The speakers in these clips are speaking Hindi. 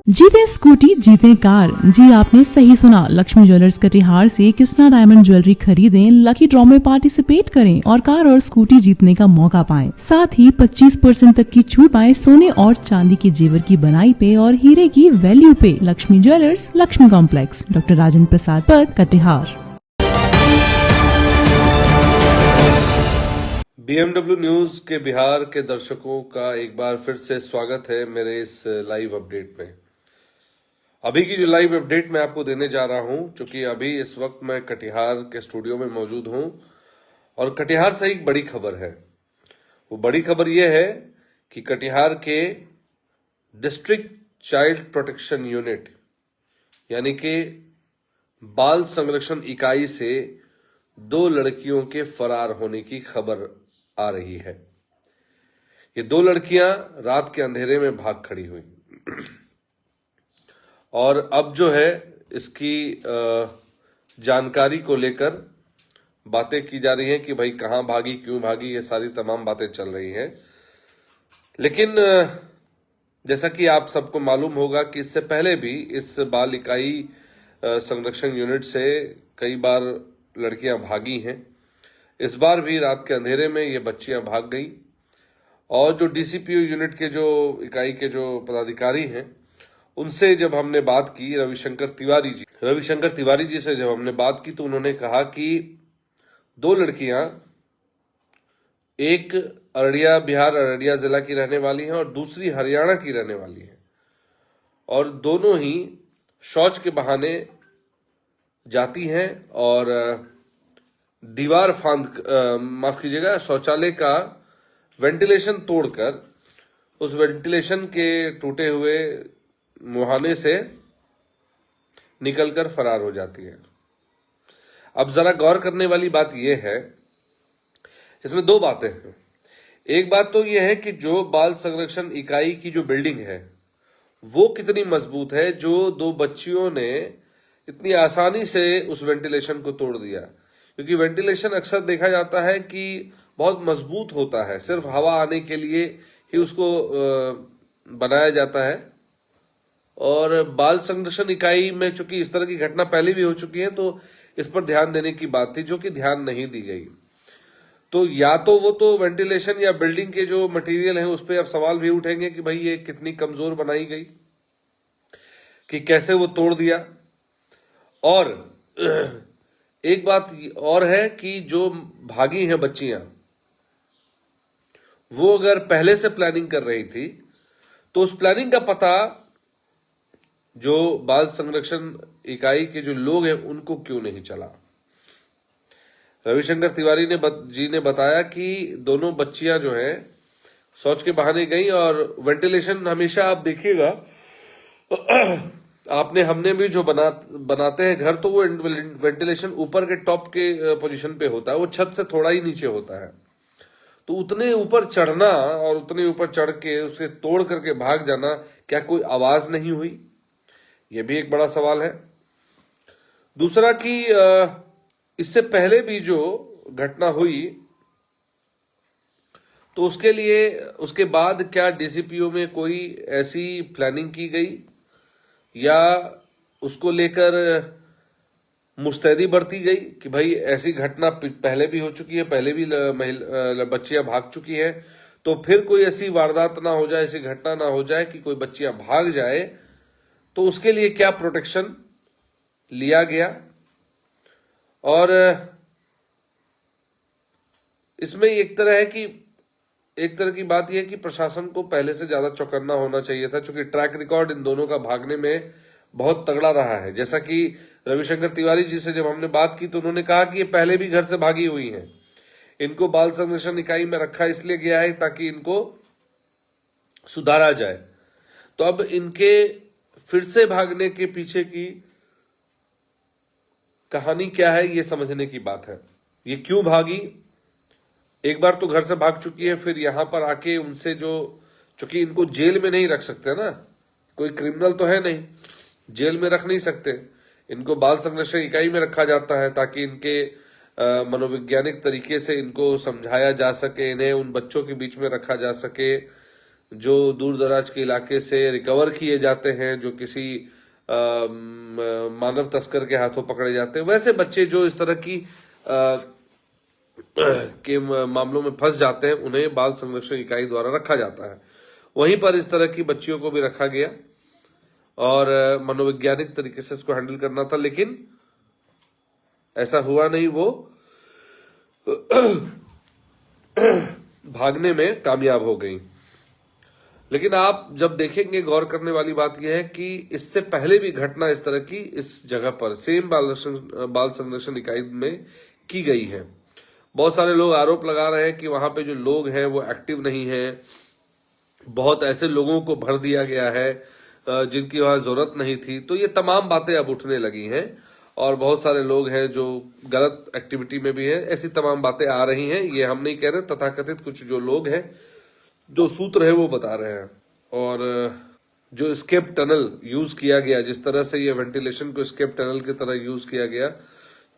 जीते स्कूटी जीते कार। जी आपने सही सुना, लक्ष्मी ज्वेलर्स कटिहार से कृष्णा डायमंड ज्वेलरी खरीदें, लकी ड्रॉ में पार्टिसिपेट करें और कार और स्कूटी जीतने का मौका पाएं। साथ ही 25% तक की छूट पाएं सोने और चांदी के जेवर की बनाई पे और हीरे की वैल्यू पे। Lakshmi jewellers, Lakshmi complex, doctor Rajendra Prasad Path, Katihar. BMW news के बिहार के दर्शकों का एक बार फिर से स्वागत है मेरे इस लाइव अपडेट में। अभी की जो लाइव अपडेट मैं आपको देने जा रहा हूं, क्योंकि अभी इस वक्त मैं कटिहार के स्टूडियो में मौजूद हूं और कटिहार से एक बड़ी खबर है। वो बड़ी खबर यह है कि कटिहार के डिस्ट्रिक्ट चाइल्ड प्रोटेक्शन यूनिट यानी कि बाल संरक्षण इकाई से 2 लड़कियों के फरार होने की खबर आ रही है। ये 2 लड़कियां रात के अंधेरे में भाग खड़ी हुई और अब जो है इसकी जानकारी को लेकर बातें की जा रही हैं कि भाई कहां भागी, क्यों भागी, ये सारी तमाम बातें चल रही हैं। लेकिन जैसा कि आप सबको मालूम होगा कि इससे पहले भी इस बाल इकाई संरक्षण यूनिट से कई बार लड़कियां भागी हैं। इस बार भी रात के अंधेरे में ये बच्चियां भाग गई और जो डीसीपीओ यूनिट के जो इकाई के जो पदाधिकारी हैं उनसे जब हमने बात की, रविशंकर तिवारी जी से जब हमने बात की तो उन्होंने कहा कि 2 लड़कियां, एक बिहार अररिया जिला की रहने वाली हैं और दूसरी हरियाणा की रहने वाली हैं और दोनों ही शौच के बहाने जाती हैं और दीवार शौचालय का वेंटिलेशन तोड़कर उस वेंटिलेशन के टूटे हुए मुहाने से निकलकर फरार हो जाती है। अब जरा गौर करने वाली बात यह है, इसमें 2 बातें हैं। एक बात तो यह है कि जो बाल संरक्षण इकाई की जो बिल्डिंग है वो कितनी मजबूत है, जो 2 बच्चियों ने इतनी आसानी से उस वेंटिलेशन को तोड़ दिया। क्योंकि वेंटिलेशन अक्सर देखा जाता है कि बहुत मजबूत होता है, सिर्फ हवा आने के लिए ही उसको बनाया जाता है। और बाल संरक्षण इकाई में चूंकि इस तरह की घटना पहले भी हो चुकी है तो इस पर ध्यान देने की बात थी, जो कि ध्यान नहीं दी गई। तो या तो वो तो वेंटिलेशन या बिल्डिंग के जो मटेरियल है उस पर अब सवाल भी उठेंगे कि भाई ये कितनी कमजोर बनाई गई, कि कैसे वो तोड़ दिया। और एक बात और है कि जो भागी हैं बच्चियां, वो अगर पहले से प्लानिंग कर रही थी तो उस प्लानिंग का पता जो बाल संरक्षण इकाई के जो लोग हैं उनको क्यों नहीं चला। रविशंकर तिवारी जी ने बताया कि दोनों बच्चियां जो हैं शौच के बहाने गई और वेंटिलेशन हमेशा आप देखिएगा हमने भी जो बनाते हैं घर तो वो वेंटिलेशन ऊपर के टॉप के पोजीशन पे होता है, वो छत से थोड़ा ही नीचे होता है। तो उतने ऊपर चढ़ना और उतने ऊपर चढ़ के उसे तोड़ करके भाग जाना, क्या कोई आवाज नहीं हुई? यह भी एक बड़ा सवाल है। दूसरा कि इससे पहले भी जो घटना हुई तो उसके बाद क्या डीसीपीओ में कोई ऐसी प्लानिंग की गई या उसको लेकर मुस्तैदी बरती गई कि भाई ऐसी घटना पहले भी हो चुकी है, पहले भी बच्चियां भाग चुकी हैं, तो फिर कोई ऐसी वारदात ना हो जाए, ऐसी घटना ना हो जाए कि कोई बच्चियां भाग जाए, तो उसके लिए क्या प्रोटेक्शन लिया गया। और इसमें एक तरह की बात यह है कि प्रशासन को पहले से ज्यादा चौकन्ना होना चाहिए था, क्योंकि ट्रैक रिकॉर्ड इन दोनों का भागने में बहुत तगड़ा रहा है। जैसा कि रविशंकर तिवारी जी से जब हमने बात की तो उन्होंने कहा कि ये पहले भी घर से भागी हुई हैं, इनको बाल संरक्षण इकाई में रखा इसलिए गया है ताकि इनको सुधारा जाए। तो अब इनके फिर से भागने के पीछे की कहानी क्या है, ये समझने की बात है। ये क्यों भागी? एक बार तो घर से भाग चुकी है, फिर यहां पर आके उनसे चूंकि इनको जेल में नहीं रख सकते ना, कोई क्रिमिनल तो है नहीं, जेल में रख नहीं सकते, इनको बाल संरक्षण इकाई में रखा जाता है ताकि इनके मनोवैज्ञानिक तरीके से इनको समझाया जा सके, इन्हें उन बच्चों के बीच में रखा जा सके जो दूर दराज के इलाके से रिकवर किए जाते हैं, जो किसी मानव तस्कर के हाथों पकड़े जाते हैं, वैसे बच्चे जो इस तरह की के मामलों में फंस जाते हैं, उन्हें बाल संरक्षण इकाई द्वारा रखा जाता है। वहीं पर इस तरह की बच्चियों को भी रखा गया और मनोवैज्ञानिक तरीके से इसको हैंडल करना था, लेकिन ऐसा हुआ नहीं। वो भागने में कामयाब हो गई। लेकिन आप जब देखेंगे, गौर करने वाली बात यह है कि इससे पहले भी घटना इस तरह की इस जगह पर सेम बाल संरक्षण इकाई में की गई है। बहुत सारे लोग आरोप लगा रहे हैं कि वहां पे जो लोग हैं वो एक्टिव नहीं है, बहुत ऐसे लोगों को भर दिया गया है जिनकी वहां जरूरत नहीं थी। तो ये तमाम बातें अब उठने लगी हैं और बहुत सारे लोग हैं जो गलत एक्टिविटी में भी हैं। ऐसी तमाम बातें आ रही हैं, ये हम नहीं कह रहे, तथाकथित कुछ जो लोग हैं, जो सूत्र है वो बता रहे हैं। और जो स्केप टनल यूज किया गया, जिस तरह से ये वेंटिलेशन को स्केप टनल की तरह यूज किया गया,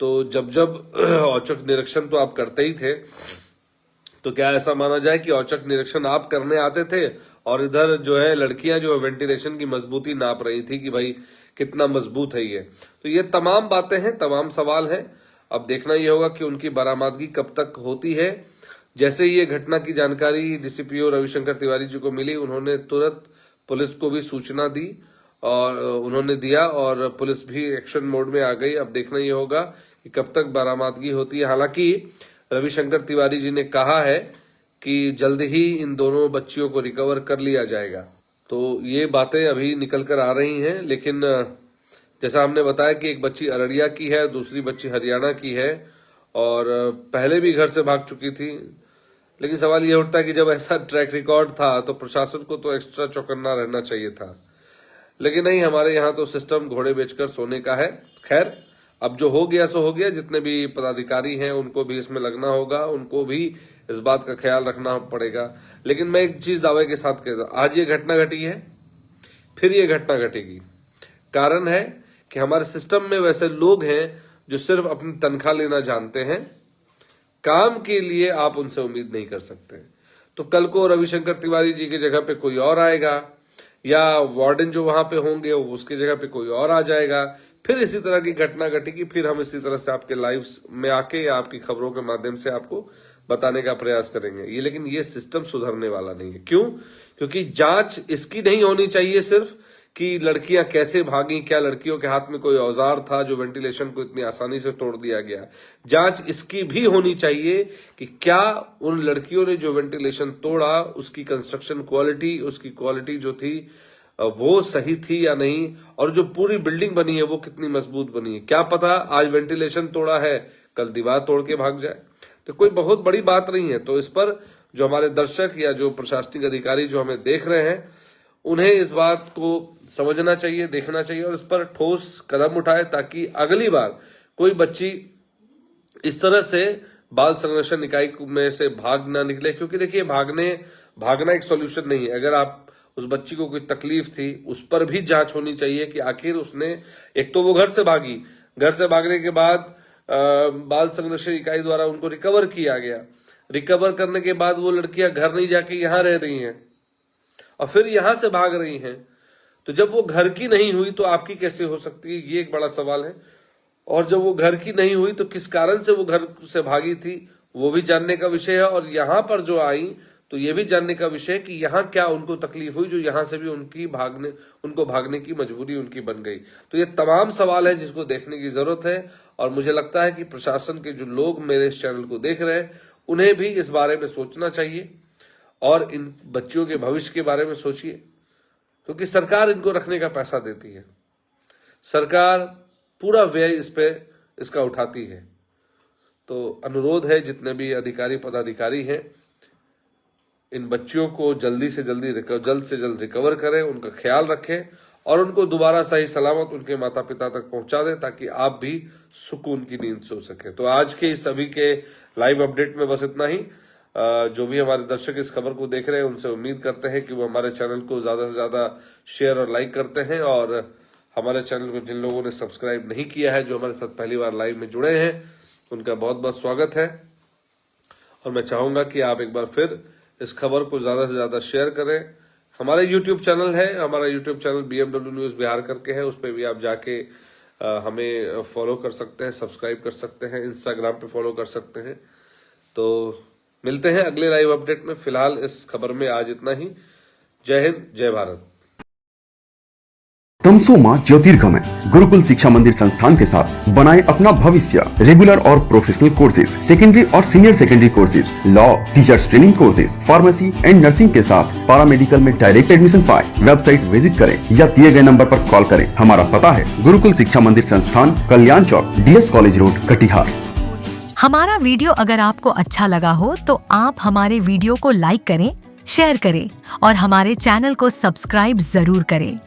तो जब औचक निरीक्षण तो आप करते ही थे, तो क्या ऐसा माना जाए कि औचक निरीक्षण आप करने आते थे और इधर जो है लड़कियां जो वेंटिलेशन की मजबूती नाप रही थी कि भाई कितना मजबूत है ये। तो ये तमाम बातें हैं, तमाम सवाल हैं। अब देखना ये होगा कि उनकी बरामदगी कब तक होती है। जैसे ही ये घटना की जानकारी डीसीपीओ रविशंकर तिवारी जी को मिली, उन्होंने तुरंत पुलिस को भी सूचना दी और उन्होंने दिया और पुलिस भी एक्शन मोड में आ गई। अब देखना ये होगा कि कब तक बरामदगी होती है। हालांकि रविशंकर तिवारी जी ने कहा है कि जल्द ही इन दोनों बच्चियों को रिकवर कर लिया जाएगा। तो ये बातें अभी निकल कर आ रही हैं, लेकिन जैसा हमने बताया कि एक बच्ची अररिया की है, दूसरी बच्ची हरियाणा की है और पहले भी घर से भाग चुकी थी। लेकिन सवाल ये उठता है कि जब ऐसा ट्रैक रिकॉर्ड था तो प्रशासन को तो एक्स्ट्रा चौकन्ना रहना चाहिए था, लेकिन नहीं, हमारे यहाँ तो सिस्टम घोड़े बेचकर सोने का है। खैर, अब जो हो गया सो हो गया। जितने भी पदाधिकारी हैं उनको भी इसमें लगना होगा, उनको भी इस बात का ख्याल रखना पड़ेगा। लेकिन मैं एक चीज दावे के साथ कहता हूं, आज ये घटना घटी है, फिर ये घटना घटेगी। कारण है कि हमारे सिस्टम में वैसे लोग हैं जो सिर्फ अपनी तनख्वाह लेना जानते हैं, काम के लिए आप उनसे उम्मीद नहीं कर सकते। तो कल को रविशंकर तिवारी जी की जगह पे कोई और आएगा, या वार्डन जो वहां पे होंगे उसकी जगह पे कोई और आ जाएगा, फिर इसी तरह की घटना घटेगी। फिर हम इसी तरह से आपके लाइव में आके या आपकी खबरों के माध्यम से आपको बताने का प्रयास करेंगे ये। लेकिन ये सिस्टम सुधरने वाला नहीं है। क्यों? क्योंकि जांच इसकी नहीं होनी चाहिए सिर्फ कि लड़कियां कैसे भागी, क्या लड़कियों के हाथ में कोई औजार था जो वेंटिलेशन को इतनी आसानी से तोड़ दिया गया। जांच इसकी भी होनी चाहिए कि क्या उन लड़कियों ने जो वेंटिलेशन तोड़ा उसकी कंस्ट्रक्शन क्वालिटी, उसकी क्वालिटी जो थी वो सही थी या नहीं, और जो पूरी बिल्डिंग बनी है वो कितनी मजबूत बनी है। क्या पता आज वेंटिलेशन तोड़ा है, कल दीवार तोड़ के भाग जाए। तो कोई बहुत बड़ी बात नहीं है। तो इस पर जो हमारे दर्शक या जो प्रशासनिक अधिकारी जो हमें देख रहे हैं, उन्हें इस बात को समझना चाहिए, देखना चाहिए और इस पर ठोस कदम उठाए, ताकि अगली बार कोई बच्ची इस तरह से बाल संरक्षण इकाई में से भाग ना निकले। क्योंकि देखिए, भागना एक सॉल्यूशन नहीं है। अगर आप उस बच्ची को कोई तकलीफ थी, उस पर भी जांच होनी चाहिए कि आखिर उसने, एक तो वो घर से भागी, घर से भागने के बाद बाल संरक्षण इकाई द्वारा उनको रिकवर किया गया। रिकवर करने के बाद वो लड़कियां घर नहीं जाके यहां रह रही हैं और फिर यहां से भाग रही हैं। तो जब वो घर की नहीं हुई तो आपकी कैसे हो सकती है, ये एक बड़ा सवाल है। और जब वो घर की नहीं हुई तो किस कारण से वो घर से भागी थी, वो भी जानने का विषय है। और यहां पर जो आई तो ये भी जानने का विषय है कि यहाँ क्या उनको तकलीफ हुई जो यहाँ से भी उनको भागने की मजबूरी उनकी बन गई। तो ये तमाम सवाल है जिसको देखने की जरूरत है। और मुझे लगता है कि प्रशासन के जो लोग मेरे इस चैनल को देख रहे हैं, उन्हें भी इस बारे में सोचना चाहिए और इन बच्चियों के भविष्य के बारे में सोचिए, क्योंकि सरकार इनको रखने का पैसा देती है, सरकार पूरा व्यय इस पे इसका उठाती है। तो अनुरोध है, जितने भी अधिकारी पदाधिकारी हैं, इन बच्चियों को जल्द से जल्द रिकवर करें, उनका ख्याल रखें और उनको दोबारा सही सलामत उनके माता पिता तक पहुंचा दें, ताकि आप भी सुकून की नींद सो सके। तो आज के इस सभी के लाइव अपडेट में बस इतना ही। जो भी हमारे दर्शक इस खबर को देख रहे हैं, उनसे उम्मीद करते हैं कि वो हमारे चैनल को ज्यादा से ज्यादा शेयर और लाइक करते हैं। और हमारे चैनल को जिन लोगों ने सब्सक्राइब नहीं किया है, जो हमारे साथ पहली बार लाइव में जुड़े हैं, उनका बहुत बहुत स्वागत है। और मैं चाहूंगा कि आप एक बार फिर इस खबर को ज्यादा से ज्यादा शेयर करें। हमारा यूट्यूब चैनल है, हमारा YouTube channel BMW news Bihar करके है, उस पर भी आप जाके हमें फॉलो कर सकते हैं, सब्सक्राइब कर सकते हैं, इंस्टाग्राम पे फॉलो कर सकते हैं। तो मिलते हैं अगले लाइव अपडेट में। फिलहाल इस खबर में आज इतना ही। जय हिंद, जय भारत। तमसोमा ज्योतिर्गमय गुरुकुल शिक्षा मंदिर संस्थान के साथ बनाए अपना भविष्य। रेगुलर और प्रोफेशनल कोर्सेज, सेकेंडरी और senior secondary courses, law, teachers training courses, pharmacy and nursing के साथ पैरामेडिकल में डायरेक्ट एडमिशन पाए। वेबसाइट विजिट करें या दिए गए नंबर पर कॉल करें। हमारा पता है गुरुकुल शिक्षा मंदिर संस्थान, कल्याण चौक, DS कॉलेज रोड, कटिहार। हमारा वीडियो अगर आपको अच्छा लगा हो तो आप हमारे वीडियो को लाइक करें, शेयर करें और हमारे चैनल को सब्सक्राइब जरूर करें।